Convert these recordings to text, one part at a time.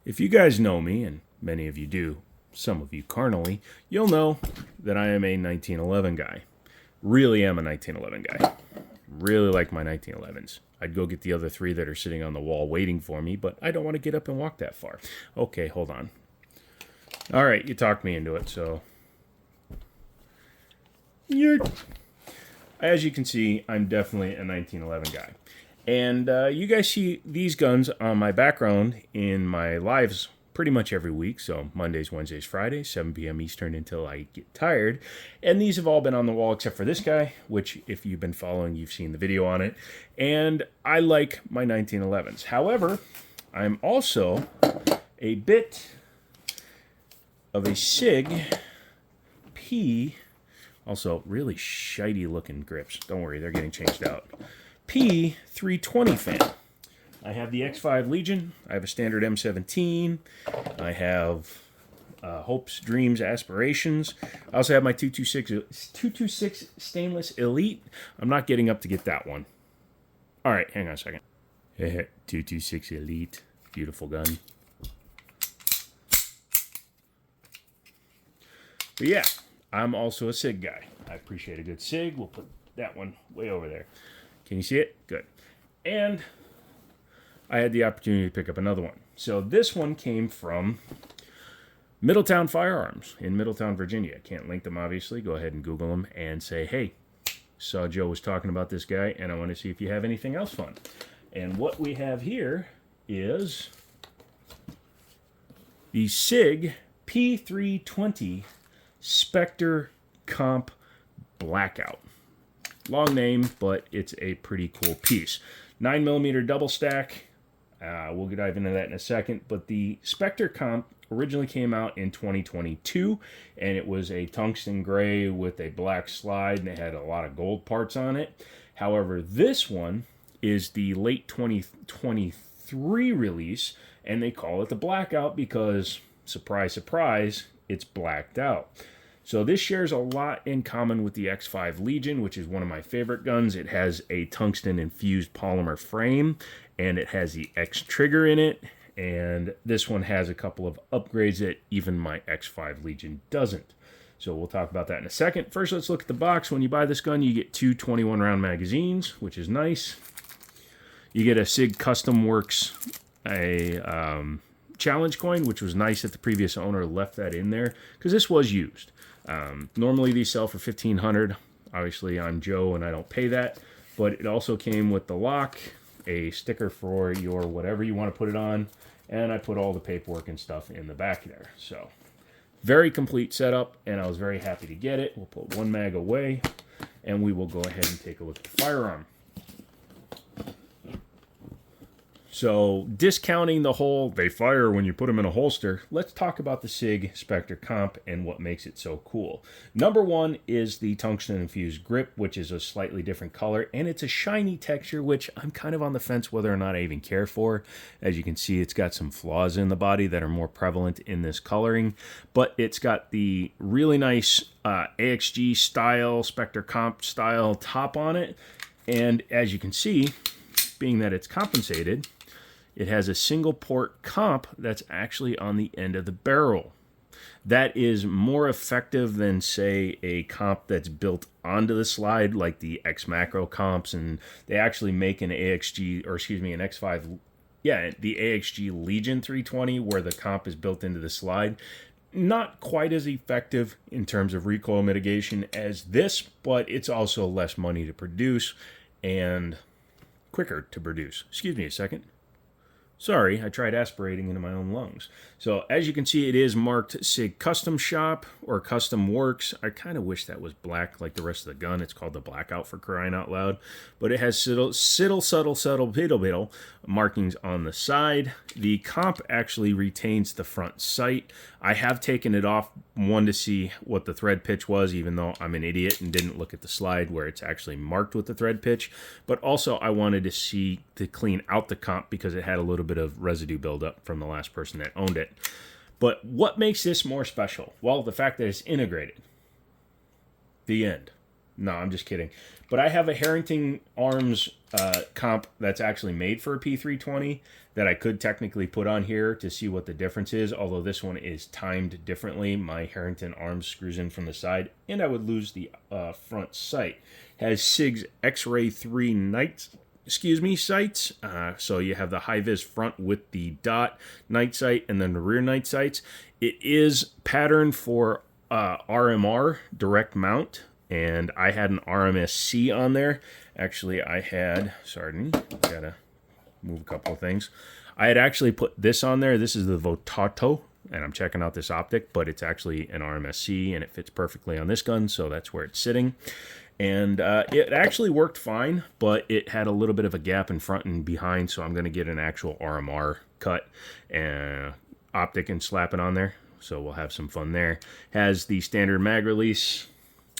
If you guys know me, and many of you do, some of you carnally, you'll know that I am a 1911 guy. Really am a 1911 guy. Really like my 1911s. I'd go get the other three that are sitting on the wall waiting for me, but I don't want to get up and walk that far. Okay, hold on. All right, you talked me into it, so... As you can see, I'm definitely a 1911 guy. And you guys see these guns on my background in my lives pretty much every week. So Mondays, Wednesdays, Fridays, 7 p.m. Eastern until I get tired. And these have all been on the wall except for this guy, which if you've been following, you've seen the video on it. And I like my 1911s. However, I'm also a bit of a Sig P, also really shiny looking grips. Don't worry, they're getting changed out. P320 fan. I have the X5 Legion. I have a standard M17. I have hopes, dreams, aspirations. I also have my 226 stainless Elite. I'm not getting up to get that one. All right, hang on a second. 226 Elite. Beautiful gun. But yeah, I'm also a Sig guy. I appreciate a good Sig. We'll put that one way over there. Can you see it? Good. And I had the opportunity to pick up another one. So this one came from Middletown Firearms in Middletown, Virginia. I can't link them, obviously. Go ahead and Google them and say, hey, saw Joe was talking about this guy, and I want to see if you have anything else fun. And what we have here is the Sig P320 Spectre Comp Blackout. Long name, but it's a pretty cool piece. 9mm double stack. We'll dive into that in a second. But the Spectre Comp originally came out in 2022, and it was a tungsten gray with a black slide, and it had a lot of gold parts on it. However, this one is the late 2023 release, and they call it the Blackout because, surprise, surprise, it's blacked out. So this shares a lot in common with the X5 Legion, which is one of my favorite guns. It has a tungsten-infused polymer frame, and it has the X trigger in it. And this one has a couple of upgrades that even my X5 Legion doesn't. So we'll talk about that in a second. First, let's look at the box. When you buy this gun, you get two 21-round magazines, which is nice. You get a Sig Custom Works, challenge coin, which was nice that the previous owner left that in there, because this was used. Normally these sell for $1,500. Obviously I'm Joe and I don't pay that, but it also came with the lock, a sticker for your whatever you want to put it on, and I put all the paperwork and stuff in the back there. So very complete setup, and I was very happy to get it. We'll put one mag away, and we will go ahead and take a look at the firearm. So, discounting the whole, they fire when you put them in a holster, let's talk about the Sig Spectre Comp and what makes it so cool. Number one is the tungsten-infused grip, which is a slightly different color, and it's a shiny texture, which I'm kind of on the fence whether or not I even care for. As you can see, it's got some flaws in the body that are more prevalent in this coloring, but it's got the really nice AXG style, Spectre Comp style top on it, and as you can see, being that it's compensated, it has a single port comp that's actually on the end of the barrel. That is more effective than, say, a comp that's built onto the slide like the X Macro comps, and they actually make an AXG, or excuse me, an X5, yeah, the AXG Legion 320 where the comp is built into the slide. Not quite as effective in terms of recoil mitigation as this, but it's also less money to produce and quicker to produce. Excuse me a second. Sorry, I tried aspirating into my own lungs. So as you can see, it is marked Sig Custom Shop or Custom Works. I kind of wish that was black like the rest of the gun. It's called the Blackout for crying out loud. But it has subtle, biddle markings on the side. The comp actually retains the front sight. I have taken it off, one, to see what the thread pitch was, even though I'm an idiot and didn't look at the slide where it's actually marked with the thread pitch. But also I wanted to clean out the comp because it had a little bit of residue buildup from the last person that owned it. But what makes this more special? Well, the fact that it's integrated. The end. No, I'm just kidding. But I have a Harrington Arms comp that's actually made for a P320 that I could technically put on here to see what the difference is, although this one is timed differently. My Harrington Arms screws in from the side, and I would lose the front sight. Has Sig's X-Ray 3 sights. So you have the high-vis front with the dot night sight and then the rear night sights. It is patterned for RMR, direct mount, and I had an RMSC on there. Actually, I had, gotta move a couple of things. I had actually put this on there. This is the Votato, and I'm checking out this optic, but it's actually an RMSC, and it fits perfectly on this gun, so that's where it's sitting. And it actually worked fine, but it had a little bit of a gap in front and behind, so I'm going to get an actual RMR cut and optic and slap it on there. So we'll have some fun there. Has the standard mag release.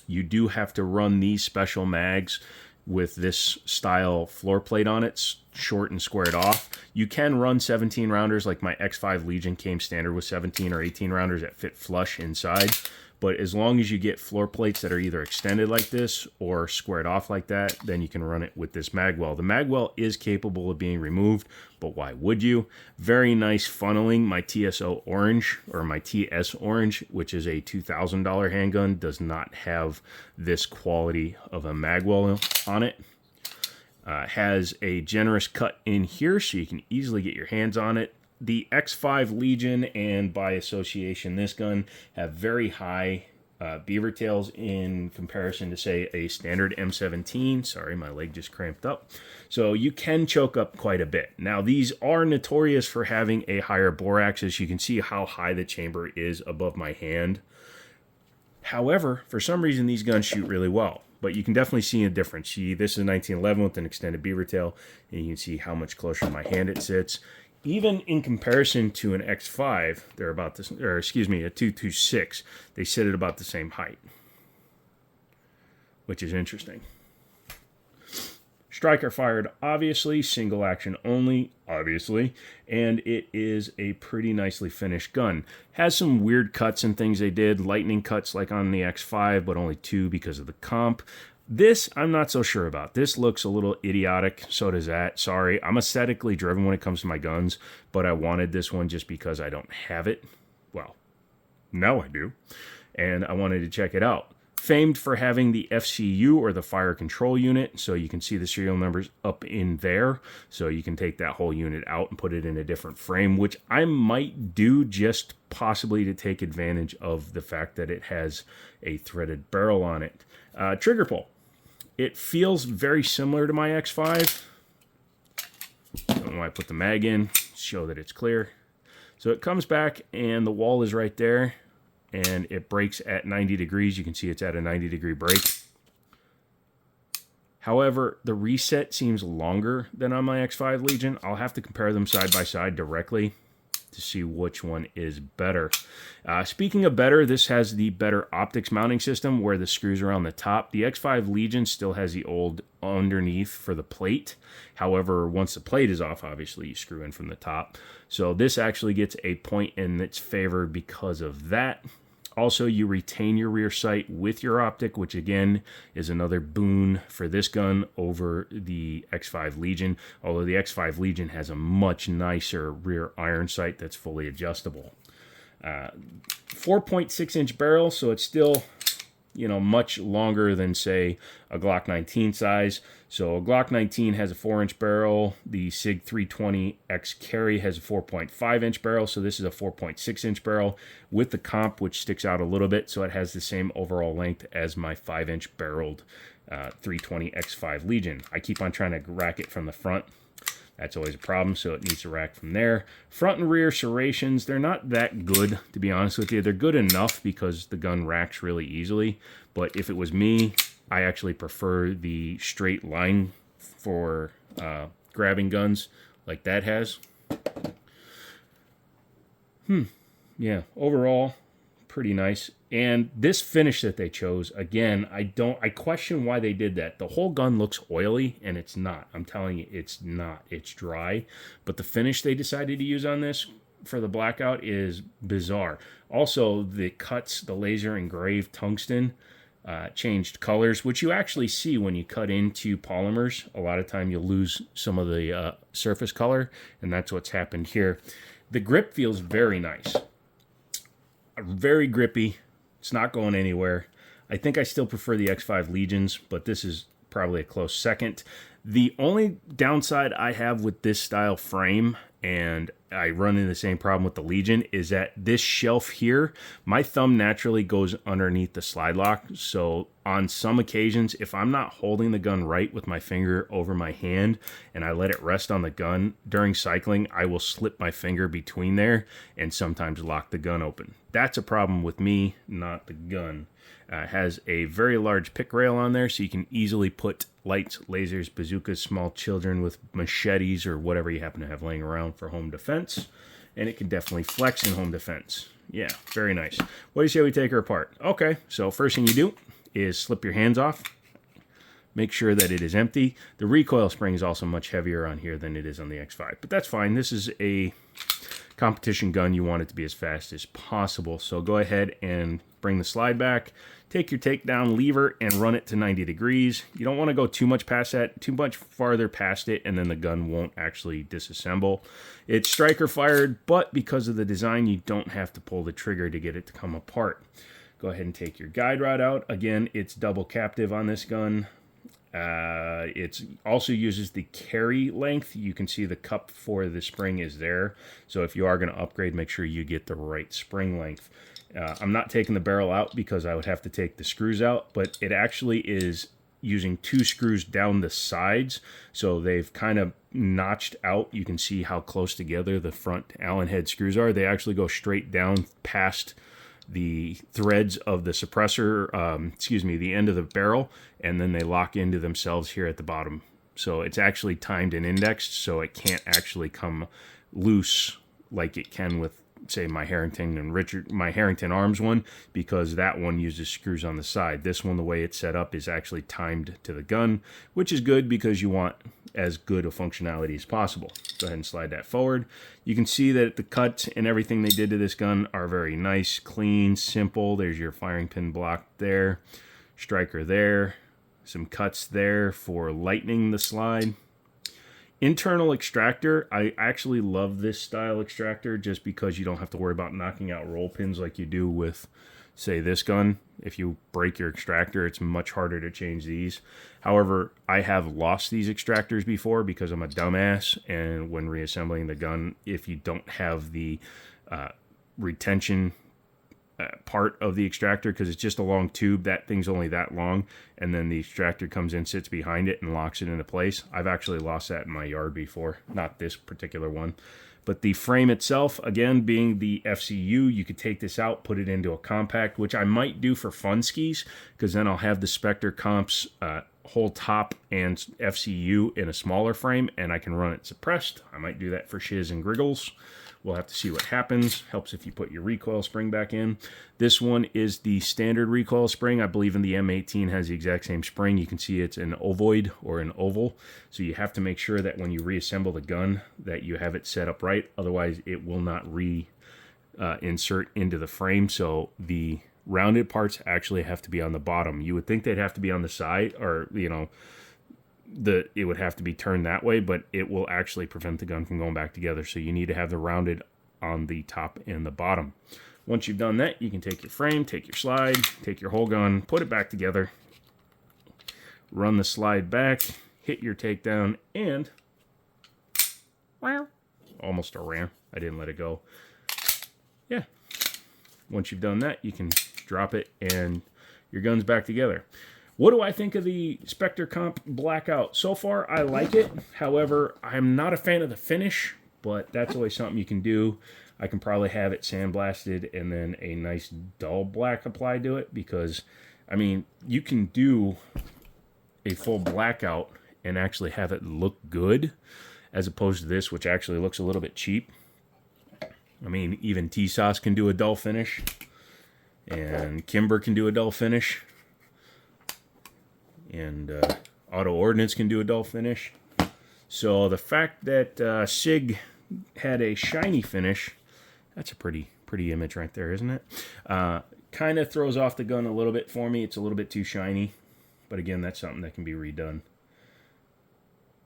You do have to run these special mags with this style floor plate on it, short and squared off. You can run 17 rounders, like my X5 Legion came standard with 17 or 18 rounders that fit flush inside. But as long as you get floor plates that are either extended like this or squared off like that, then you can run it with this magwell. The magwell is capable of being removed, but why would you? Very nice funneling. My TSO Orange, or my TS Orange, which is a $2,000 handgun, does not have this quality of a magwell on it. Has a generous cut in here, so you can easily get your hands on it. The X5 Legion and by association this gun have very high beaver tails in comparison to, say, a standard M17. Sorry, my leg just cramped up. So you can choke up quite a bit. Now, these are notorious for having a higher bore axis. You can see how high the chamber is above my hand. However, for some reason, these guns shoot really well. But you can definitely see a difference. See, this is 1911 with an extended beaver tail, and you can see how much closer to my hand it sits. Even in comparison to an X5, they're about this, or excuse me, a 226, they sit at about the same height, which is interesting. Striker fired, obviously, single action only, obviously, and it is a pretty nicely finished gun. Has some weird cuts and things they did, lightning cuts like on the X5, but only 2 because of the comp. This, I'm not so sure about. This looks a little idiotic, so does that. Sorry, I'm aesthetically driven when it comes to my guns, but I wanted this one just because I don't have it. Well, now I do, and I wanted to check it out. Famed for having the FCU, or the fire control unit, so you can see the serial numbers up in there, so you can take that whole unit out and put it in a different frame, which I might do just possibly to take advantage of the fact that it has a threaded barrel on it. Trigger pull. It feels very similar to my X5. I don't know why I put the mag in, show that it's clear. So it comes back and the wall is right there, and it breaks at 90 degrees. You can see it's at a 90-degree break. However, the reset seems longer than on my X5 Legion. I'll have to compare them side by side directly to see which one is better. Speaking of better, this has the better optics mounting system where the screws are on the top. The X5 Legion still has the old underneath for the plate. However, once the plate is off, obviously you screw in from the top. So this actually gets a point in its favor because of that. Also, you retain your rear sight with your optic, which again is another boon for this gun over the X5 Legion, although the X5 Legion has a much nicer rear iron sight that's fully adjustable. 4.6-inch barrel, so it's still, much longer than, say, a Glock 19 size. So a Glock 19 has a 4-inch barrel. The Sig 320 X Carry has a 4.5-inch barrel. So this is a 4.6-inch barrel with the comp, which sticks out a little bit. So it has the same overall length as my 5-inch barreled 320 X5 Legion. I keep on trying to rack it from the front. That's always a problem, so it needs to rack from there. Front and rear serrations, they're not that good, to be honest with you. They're good enough because the gun racks really easily. But if it was me, I actually prefer the straight line for grabbing guns like that has. Yeah, overall, pretty nice. And this finish that they chose, again, I question why they did that. The whole gun looks oily, and it's not. I'm telling you, it's not. It's dry. But the finish they decided to use on this for the Blackout is bizarre. Also, the cuts, the laser engraved tungsten, changed colors, which you actually see when you cut into polymers. A lot of time you'll lose some of the surface color, and that's what's happened here. The grip feels very nice. Very grippy. It's not going anywhere. I think I still prefer the X5 Legions, but this is probably a close second. The only downside I have with this style frame, and I run into the same problem with the Legion, is that this shelf here, my thumb naturally goes underneath the slide lock. So on some occasions, if I'm not holding the gun right with my finger over my hand and I let it rest on the gun during cycling, I will slip my finger between there and sometimes lock the gun open. That's a problem with me, not the gun. Has a very large pick rail on there, so you can easily put lights, lasers, bazookas, small children with machetes or whatever you happen to have laying around for home defense. And it can definitely flex in home defense. Yeah, very nice. What do you say we take her apart? Okay, so first thing you do is slip your hands off. Make sure that it is empty. The recoil spring is also much heavier on here than it is on the X5, but that's fine. This is a competition gun. You want it to be as fast as possible. So go ahead and bring the slide back. Take your takedown lever and run it to 90 degrees. You don't want to go too much past that, too much farther past it, and then the gun won't actually disassemble. It's striker fired, but because of the design, you don't have to pull the trigger to get it to come apart. Go ahead and take your guide rod out. Again, it's double captive on this gun. It also uses the carry length. You can see the cup for the spring is there. So if you are going to upgrade, make sure you get the right spring length. I'm not taking the barrel out because I would have to take the screws out, but it actually is using 2 screws down the sides. So they've kind of notched out. You can see how close together the front Allen head screws are. They actually go straight down past the threads of the suppressor, the end of the barrel, and then they lock into themselves here at the bottom. So it's actually timed and indexed, so it can't actually come loose like it can with, say, my Harrington Arms one, because that one uses screws on the side. This one, the way it's set up, is actually timed to the gun, which is good because you want as good a functionality as possible. Go ahead and slide that forward. You can see that the cuts and everything they did to this gun are very nice, clean, simple. There's your firing pin block there, striker there, some cuts there for lightening the slide. Internal extractor, I actually love this style extractor just because you don't have to worry about knocking out roll pins like you do with, say, this gun. If you break your extractor, it's much harder to change these. However, I have lost these extractors before because I'm a dumbass, and when reassembling the gun, if you don't have the retention part of the extractor, because it's just a long tube, that thing's only that long, and then the extractor comes in, sits behind it, and locks it into place. I've actually lost that in my yard before, not this particular one. But the frame itself, again, being the FCU, you could take this out, put it into a compact, which I might do for fun skis, because then I'll have the Spectre comps whole top and FCU in a smaller frame, and I can run it suppressed. I might do that for shiz and griggles. We'll have to see what happens. Helps if you put your recoil spring back in. This one is the standard recoil spring. I believe in the M18 has the exact same spring. You can see it's an ovoid or an oval. So you have to make sure that when you reassemble the gun that you have it set up right. Otherwise, it will not insert into the frame. So the rounded parts actually have to be on the bottom. You would think they'd have to be on the side, or, you know, it would have to be turned that way, but it will actually prevent the gun from going back together. So you need to have the rounded on the top and the bottom. Once you've done that, you can take your frame, take your slide, take your whole gun, put it back together, run the slide back, hit your takedown, and almost a ram. I didn't let it go. Yeah. Once you've done that, you can drop it and your gun's back together. What do I think of the Spectre Comp Blackout? So far, I like it. However, I'm not a fan of the finish, but that's always something you can do. I can probably have it sandblasted and then a nice dull black applied to it, because, I mean, you can do a full blackout and actually have it look good, as opposed to this, which actually looks a little bit cheap. I mean, even T-Sauce can do a dull finish, and Kimber can do a dull finish, and Auto Ordnance can do a dull finish. So the fact that Sig had a shiny finish, that's a pretty image right there, isn't it? Kind kind of throws off the gun a little bit for me. It's a little bit too shiny. But again, that's something that can be redone.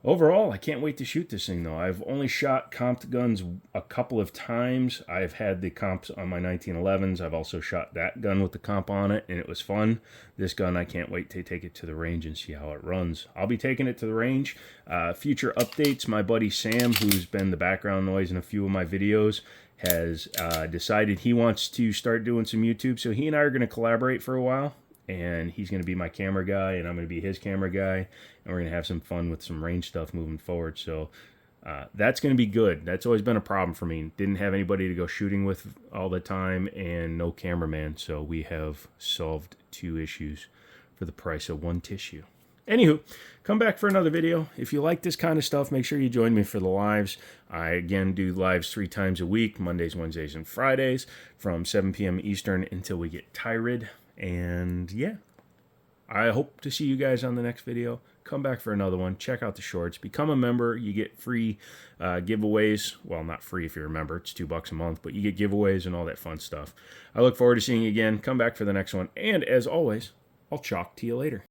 Overall, I can't wait to shoot this thing, though. I've only shot comped guns a couple of times. I've had the comps on my 1911s. I've also shot that gun with the comp on it, and it was fun. This gun, I can't wait to take it to the range and see how it runs. I'll be taking it to the range. Future updates, my buddy Sam, who's been the background noise in a few of my videos, has decided he wants to start doing some YouTube. So he and I are going to collaborate for a while. And he's going to be my camera guy, and I'm going to be his camera guy, and we're going to have some fun with some range stuff moving forward. So that's going to be good. That's always been a problem for me. Didn't have anybody to go shooting with all the time, and no cameraman. So we have solved 2 issues for the price of 1 tissue. Anywho, come back for another video. If you like this kind of stuff, make sure you join me for the lives. I, again, do lives 3 times a week, Mondays, Wednesdays, and Fridays, from 7 p.m. Eastern until we get tired. And yeah, I hope to see you guys on the next video. Come back for another one. Check out the shorts. Become a member. You get free giveaways. Well, not free if you're a member. It's $2 a month, but you get giveaways and all that fun stuff. I look forward to seeing you again. Come back for the next one. And as always, I'll chalk to you later.